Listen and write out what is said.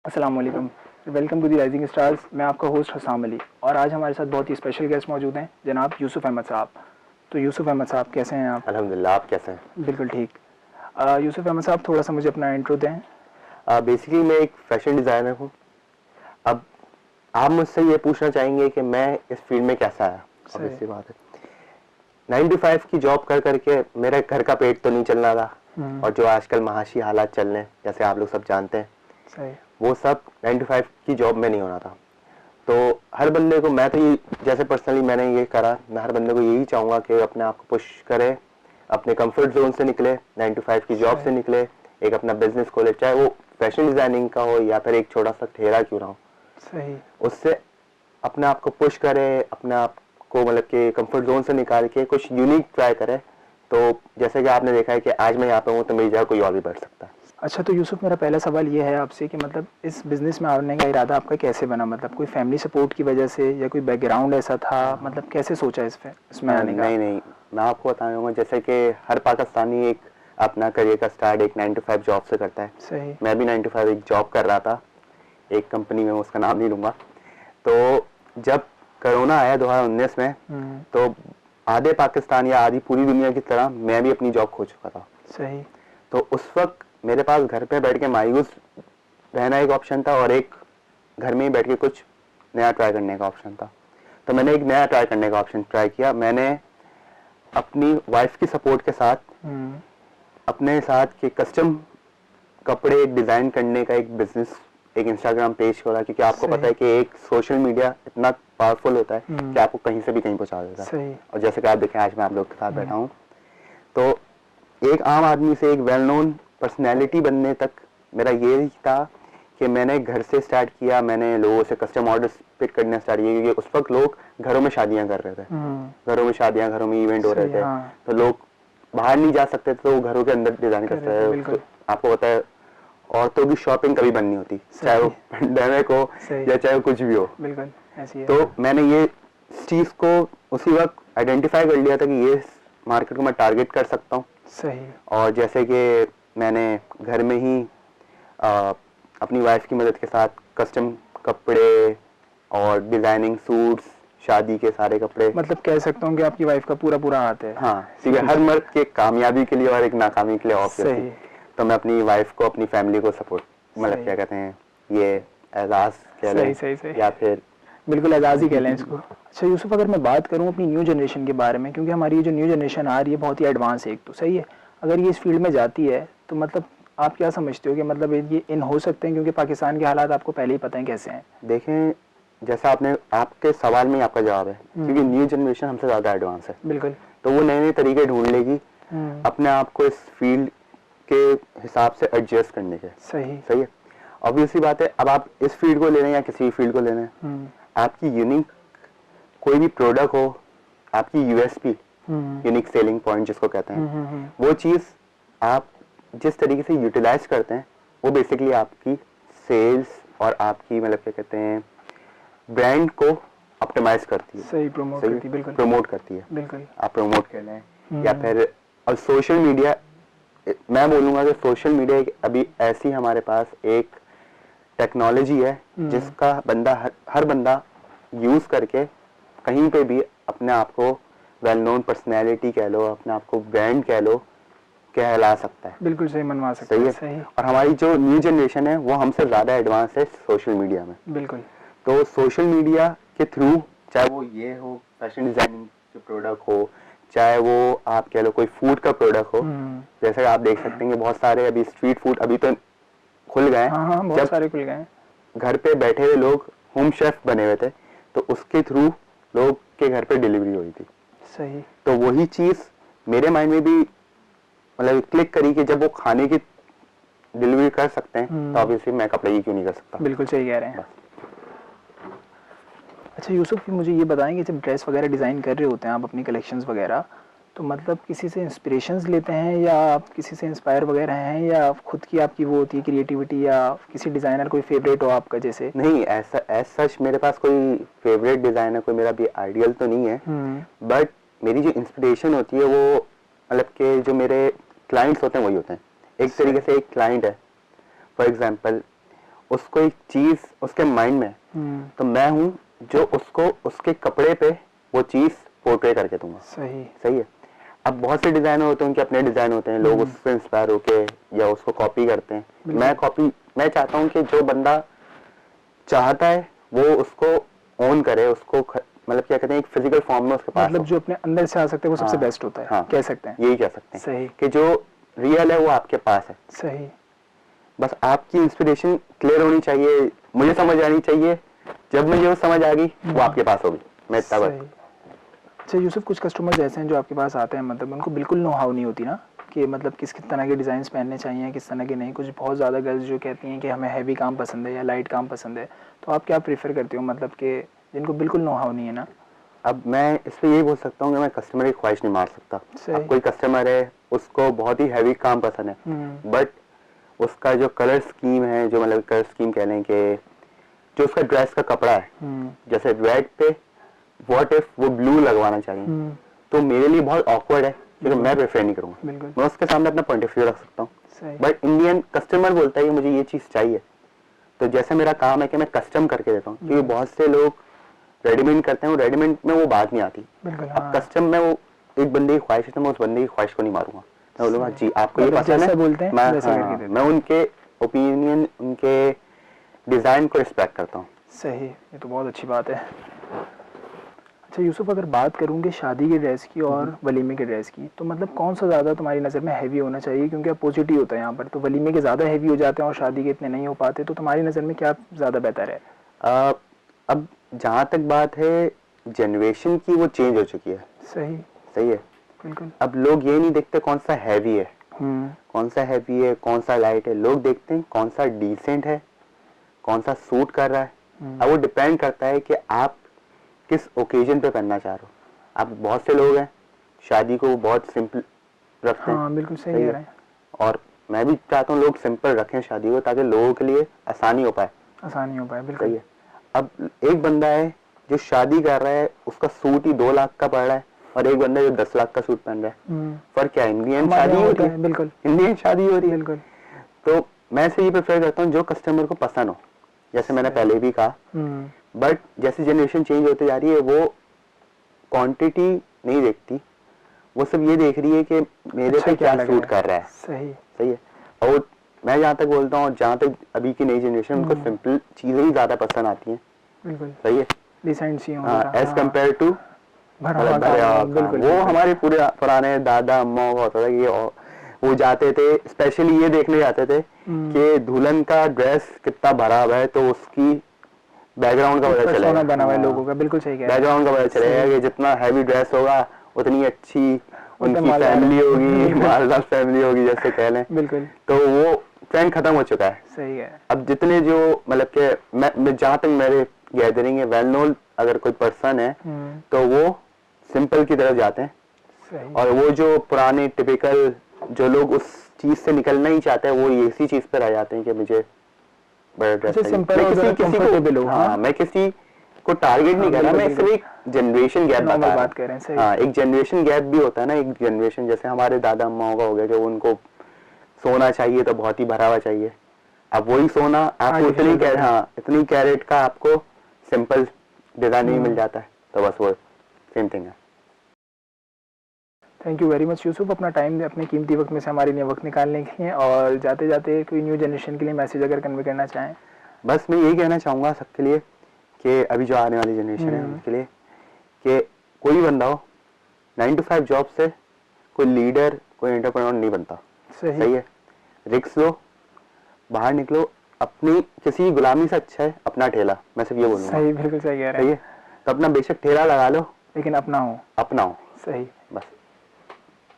अस्सलाम वालेकुम। Welcome to the rising stars. मैं आपका होस्ट हसाम अली और आज हमारे साथ बहुत ही स्पेशल गेस्ट मौजूद हैं, जनाब यूसुफ अहमद साहब। तो यूसुफ अहमद साहब कैसे हैं आप? अल्हम्दुलिल्लाह। आप कैसे हैं? बिल्कुल ठीक। यूसुफ अहमद साहब थोड़ा सा मुझे अपना इंट्रो दें। बेसिकली मैं एक फैशन डिज़ाइनर हूँ। अब आप मुझसे ये पूछना चाहेंगे कि मैं इस फील्ड में कैसे आया। सही। ऑब्वियसली बात है, 9 to 5 की जॉब कर करके मेरे घर का पेट तो नहीं चल रहा था। और जो आजकल महाशी हालात चल रहे हैं, जैसे आप लोग सब जानते हैं, सही। वो सब 9 to 5 की जॉब में नहीं होना था। तो हर बंदे को, मैं तो ये, जैसे पर्सनली मैंने ये करा, मैं हर बंदे को यही चाहूँगा कि अपने आप को पुश करे, अपने कंफर्ट जोन से निकले, 9 to 5 की जॉब से निकले, एक अपना बिजनेस खोले, चाहे वो फैशन डिजाइनिंग का हो या फिर एक छोटा सा ठेला क्यों ना हो। सही। उससे अपने आप को पुश करे, अपने आप को मतलब कि कंफर्ट जोन से निकाल के कुछ यूनिक ट्राई करे। तो जैसे कि आपने देखा है कि आज मैं यहाँ पे हूँ तो मेरी जगह कोई और भी बढ़ सकता है। अच्छा, तो यूसुफ मेरा पहला सवाल ये है आपसे कि मतलब इस बिज़नेस में आने का इरादा आपका कैसे बना? मतलब कोई फैमिली सपोर्ट की वजह से या कोई बैकग्राउंड ऐसा था? मतलब कैसे सोचा इसमें आने का? नहीं नहीं, मैं आपको बताऊंगा, जैसे कि हर पाकिस्तानी एक अपना करियर का स्टार्ट एक 9 to 5 जॉब से करता है। सही। मैं भी 9 to 5 एक जॉब कर रहा था, एक कंपनी में, उसका नाम नहीं लूँगा। तो जब कोरोना आया 2019 में, तो आधे पाकिस्तान या आधी पूरी दुनिया की तरह मैं भी अपनी जॉब खो चुका था। सही। तो उस वक्त मेरे पास घर पे बैठ के मायूस रहना एक ऑप्शन था और एक घर में ही बैठ के कुछ नया ट्राई करने का ऑप्शन था। तो मैंने एक नया ट्राई करने का ऑप्शन ट्राई किया। मैंने अपनी वाइफ की सपोर्ट के साथ अपने साथ के कस्टम कपड़े डिज़ाइन करने का एक बिजनेस, एक इंस्टाग्राम पेज खोला, क्योंकि आपको पता है कि एक सोशल मीडिया इतना पावरफुल होता है कि आपको कहीं से भी कहीं पहुंचा देता है। और जैसे कि आप देखें, आज मैं आप लोग के साथ बैठा हूँ, तो एक आम आदमी से एक वेल नोन पर्सनैलिटी बनने तक मेरा ये था कि मैंने घर से स्टार्ट किया। मैंने लोगों से कस्टम ऑर्डर्स पिक करना स्टार्ट किया, क्योंकि उस वक्त लोग घरों में शादियां कर रहे थे, घरों में शादियां, घरों में इवेंट हो रहे थे। तो लोग बाहर नहीं जा सकते थे, तो वो घरों के अंदर डिजाइन करते थे। तो आपको पता है, औरतों की शॉपिंग कभी बंद नहीं होती, चाहे वो पेंडेमिक हो या चाहे कुछ भी हो। बिल्कुल ऐसी है। तो मैंने ये चीज़ को उसी वक्त आइडेंटिफाई कर लिया था कि ये मार्केट को मैं टारगेट कर सकता हूँ। सही। और जैसे कि मैंने घर में ही अपनी वाइफ की मदद के साथ कस्टम कपड़े और डिजाइनिंग सूट्स, शादी के सारे कपड़े, मतलब कह सकता हूँ कि आपकी वाइफ का पूरा हाथ है। हाँ, क्योंकि हर मर्द के कामयाबी के लिए और एक नाकामी के लिए ऑब्वियसली, तो मैं अपनी वाइफ को, अपनी फैमिली को सपोर्ट, मतलब क्या कहते हैं, ये एजाज कह लें या फिर बिल्कुल एजाज ही कह लें इसको। अच्छा यूसुफ, अगर मैं बात करूं अपनी न्यू जनरेशन के बारे में, क्योंकि हमारी जो न्यू जनरेशन आ रही है बहुत ही एडवांस है, एक तो सही है, अगर ये इस फील्ड में जाती है तो मतलब आप क्या समझते हो कि मतलब ये इन हो सकते हैं? क्योंकि पाकिस्तान के हालात आपको पहले ही पता है कैसे हैं। देखें, जैसा आपने, आपके सवाल में आपका जवाब है, क्योंकि न्यू जनरेशन हमसे ज़्यादा एडवांस है। बिल्कुल। तो वो नए नए तरीके ढूंढ लेगी अपने आप को इस फील्ड के हिसाब से एडजस्ट करने के। सही है। ऑब्वियसली बात है, अब आप इस फील्ड को ले रहे हैं या किसी फील्ड को ले रहे हैं, आपकी यूनिक कोई भी प्रोडक्ट हो, आपकी यूएसपी, यूनिक सेलिंग पॉइंट जिसको कहते हैं, वो चीज़ आप जिस तरीके से यूटिलाइज करते हैं, वो बेसिकली आपकी सेल्स और आपकी, मतलब क्या कहते हैं, ब्रांड को ऑप्टिमाइज करती है। सही, प्रमोट करती है। बिल्कुल प्रमोट करती है। बिल्कुल। आप प्रमोट कर लें या फिर, और सोशल मीडिया, मैं बोलूँगा कि सोशल मीडिया अभी ऐसी हमारे पास एक टेक्नोलॉजी है जिसका बंदा, हर बंदा यूज़ करके कहीं पे भी अपने आप को वेल नोन पर्सनैलिटी कह लो, अपने आप को ब्रांड कह लो, कहला सकता है। बिल्कुल सही, मनवा सकता है। सही। और हमारी जो न्यू जनरेशन है वो हमसे ज़्यादा एडवांस है सोशल मीडिया में। बिल्कुल। तो सोशल मीडिया के थ्रू, चाहे वो ये हो फैशन डिज़ाइनिंग जो प्रोडक्ट हो, चाहे वो आप कह लो कोई फूड का प्रोडक्ट हो, जैसे आप देख सकते हैं कि बहुत सारे अभी स्ट्रीट फूड अभी तो खुल गए हैं। हाँ, बहुत सारे खुल गए हैं। घर पे बैठे हुए लोग होम शेफ बने हुए थे, तो उसके थ्रू लोग के घर पे डिलीवरी हुई थी। सही। तो वही चीज़ मेरे माइंड में भी मतलब क्लिक करी कि जब वो खाने की डिलीवरी कर सकते हैं तो ऑब्वियसली मैं कपड़े की क्यों नहीं कर सकता। बिल्कुल सही कह रहे हैं। अच्छा यूसुफ, मुझे ये बताएंगे, जब ड्रेस वगैरह डिज़ाइन कर रहे होते हैं आप अपनी कलेक्शंस वगैरह, तो मतलब किसी से इंस्पिरेशंस लेते हैं या आप किसी से इंस्पायर वगैरह हैं, या खुद की आपकी वो होती है क्रिएटिविटी, या किसी डिज़ाइनर कोई फेवरेट हो आपका? जैसे नहीं, ऐसा एज सच मेरे पास कोई फेवरेट डिज़ाइनर, कोई मेरा भी आइडियल तो नहीं है, बट मेरी जो इंस्पिरेशन होती है वो, मतलब के जो मेरे क्लाइंट्स होते हैं वही होते हैं। एक तरीके से एक क्लाइंट है, फॉर एग्जांपल उसको एक चीज उसके माइंड में है, तो मैं हूँ जो उसको उसके कपड़े पे वो चीज पोर्ट्रे करके दूंगा। सही है। अब बहुत से डिजाइनर होते हैं, उनके अपने डिजाइन होते हैं, लोग उससे इंस्पायर होके या उसको कॉपी करते हैं। मैं चाहता हूँ कि जो बंदा चाहता है वो उसको ओन करे, उसको मतलब क्या कहते हैं, एक फिजिकल फॉर्म में उसके पास मतलब जो अपने अंदर से आ सकते हैं वो सबसे बेस्ट होता है। हाँ, कह सकते हैं, यही कह सकते हैं। सही। कि जो रियल है वो आपके पास है। सही। बस आपकी इंस्पिरेशन क्लियर होनी चाहिए, मुझे समझ आनी चाहिए। जब मुझे वो समझ आ गई वो आपके पास होगी। मैं इतना बस। अच्छा यूसुफ, कुछ कस्टमर्स ऐसे हैं जो आपके पास आते हैं, मतलब उनको बिल्कुल नो हाउ नहीं होती ना कि मतलब किस किस तरह के डिज़ाइंस पहनने चाहिए, किस तरह के नहीं। कुछ बहुत ज़्यादा गर्ल्स जो कहती हैं कि हमें हैवी काम पसंद है या लाइट काम पसंद है, तो आप क्या प्रेफर करते हो, मतलब कि जिनको बिल्कुल नो हाउ नहीं है ना? अब मैं इस पर यही बोल सकता हूँ कि मैं कस्टमर की ख्वाहिश नहीं मार सकता। अब कोई कस्टमर है उसको बहुत ही हैवी काम पसंद है, बट उसका जो कलर स्कीम है, जो मतलब कलर स्कीम कह लें कि जो उसका ड्रेस का कपड़ा है, जैसे रेड पे व्हाट इफ वो ब्लू लगवाना चाहिए, तो मेरे लिए बहुत ऑकवर्ड है, क्योंकि मैं प्रेफर नहीं करूँगा। मैं उसके सामने अपना पॉइंट ऑफ व्यू रख सकता हूँ, बट इंडियन कस्टमर बोलता है कि मुझे ये चीज़ चाहिए, तो जैसे मेरा काम है कि मैं कस्टम करके देता हूँ, क्योंकि बहुत से लोग रेडीमेड करते हैं, वो रेडीमेड में वो बात नहीं आती। अब कस्टम में वो एक बंदे की ख्वाहिश है, तो मैं उस बंदे की ख्वाहिश को नहीं मारूंगा। मैं बोलूंगा जी आपको ये पसंद है, बोलते हैं मैं उनके ओपिनियन, उनके डिजाइन को रिस्पेक्ट करता हूँ। सही, ये तो बहुत अच्छी बात है। अच्छा यूसुफ, अगर बात करूँ कि शादी के ड्रेस की और वलीमे के ड्रेस की, तो मतलब कौन सा ज़्यादा तुम्हारी नज़र में हैवी होना चाहिए? क्योंकि अपोजिट ही होता है यहाँ पर, तो वलीमे के ज़्यादा हैवी हो जाते हैं और शादी के इतने नहीं हो पाते, तो तुम्हारी नज़र में क्या ज़्यादा बेहतर है? अब जहाँ तक बात है जनरेशन की, वो चेंज हो चुकी है। सही है, बिल्कुल। अब लोग ये नहीं देखते कौन सा हैवी है, कौन सा हैवी है, कौन सा लाइट है, लोग देखते हैं कौन सा डिसेंट है, कौन सा सूट कर रहा है। अब वो डिपेंड करता है कि आप किस ओकेजन पे पहनना चाह रहे हो। अब बहुत से लोग हैं शादी को बहुत सिंपल रखते हैं। बिल्कुल सही है। और मैं भी चाहता हूँ लोग सिंपल रखें शादी को, ताकि लोगों के लिए आसानी हो पाए। बिल्कुल सही है। अब एक बंदा है जो शादी कर रहा है, उसका सूट ही 2 लाख का पड़ रहा है, और एक बंदा जो 10 लाख का सूट पहन रहा है। फर्क क्या है? इंडियन शादी हो रही है, बिल्कुल इंडियन शादी हो रही है, बिल्कुल। तो मैं से ये प्रेफर करता हूँ जो कस्टमर को पसंद हो, जैसे मैंने पहले भी कहा। बट जैसे जनरेशन चेंज होती जा रही है, वो क्वांटिटी नहीं देखती, वो सब ये देख रही है कि मेरे पे क्या सूट कर रहा है। सही है। और मैं जहाँ तक बोलता हूँ, जहाँ तक अभी की नई जनरेशन, उनको सिंपल चीजें ही ज्यादा पसंद आती हैं। बिल्कुल सही है, डिसेंट सी एज कम्पेयर टू बिल्कुल। वो हमारे पूरे पुराने दादा अम्मा का होता था कि वो जाते थे, स्पेशली ये देखने जाते थे कि दुल्हन का ड्रेस कितना भरा हुआ है, तो उसकी बैकग्राउंड का पता चलेगा, बना हुआ है लोगों का। बिल्कुल सही कह रहे हैं। बैकग्राउंड का पता चलेगा कि जितना हैवी ड्रेस होगा उतनी अच्छी उनकी फैमिली होगी, मालदार फैमिली होगी, जैसे कह लें। बिल्कुल। तो वो ट्रेंड खत्म हो चुका है। सही है। अब जितने जो मतलब के मैं जहाँ तक मेरे गैदरिंग है, वेल नोन अगर कोई पर्सन है, तो वो सिंपल की तरफ जाते हैं। सही। और वो जो पुराने टिपिकल जो लोग उस चीज से निकलना ही चाहते हैं, वो इसी चीज पर आ जाते हैं कि मुझे मैं किसी को टारगेट नहीं कर रहा, मैं सिर्फ एक जनरेशन गैप बात कर रहे हैं। हाँ, एक जनरेशन गैप भी होता है ना, एक जनरेशन जैसे हमारे दादा अम्माओं का हो गया कि उनको सोना चाहिए तो बहुत ही भरा हुआ चाहिए। अब वही सोना आपको इतनी कैरेट का आपको सिंपल डिजाइन नहीं मिल जाता है, तो बस वो सेम थिंग है। Thank you very much Yusuf, अपना टाइम अपने कीमती वक्त में से हमारे लिए वक्त निकालने के लिए। और जाते जाते कोई न्यू जनरेशन के लिए मैसेज अगर कन्वे करना चाहें? बस मैं यही कहना चाहूँगा सबके लिए कि अभी जो आने वाली जनरेशन है उनके लिए कि कोई बंदा हो 9 to 5 जॉब से कोई लीडर, कोई एंटरप्रेन्योर नहीं बनता। सही है। रिस्क लो, बाहर निकलो, अपनी किसी गुलामी से अच्छा है अपना ठेला। मैं सिर्फ ये बोलूँगा। सही, बिल्कुल सही कह रहे हैं। तो अपना बेशक ठेला लगा लो, लेकिन अपना हो। सही, बस।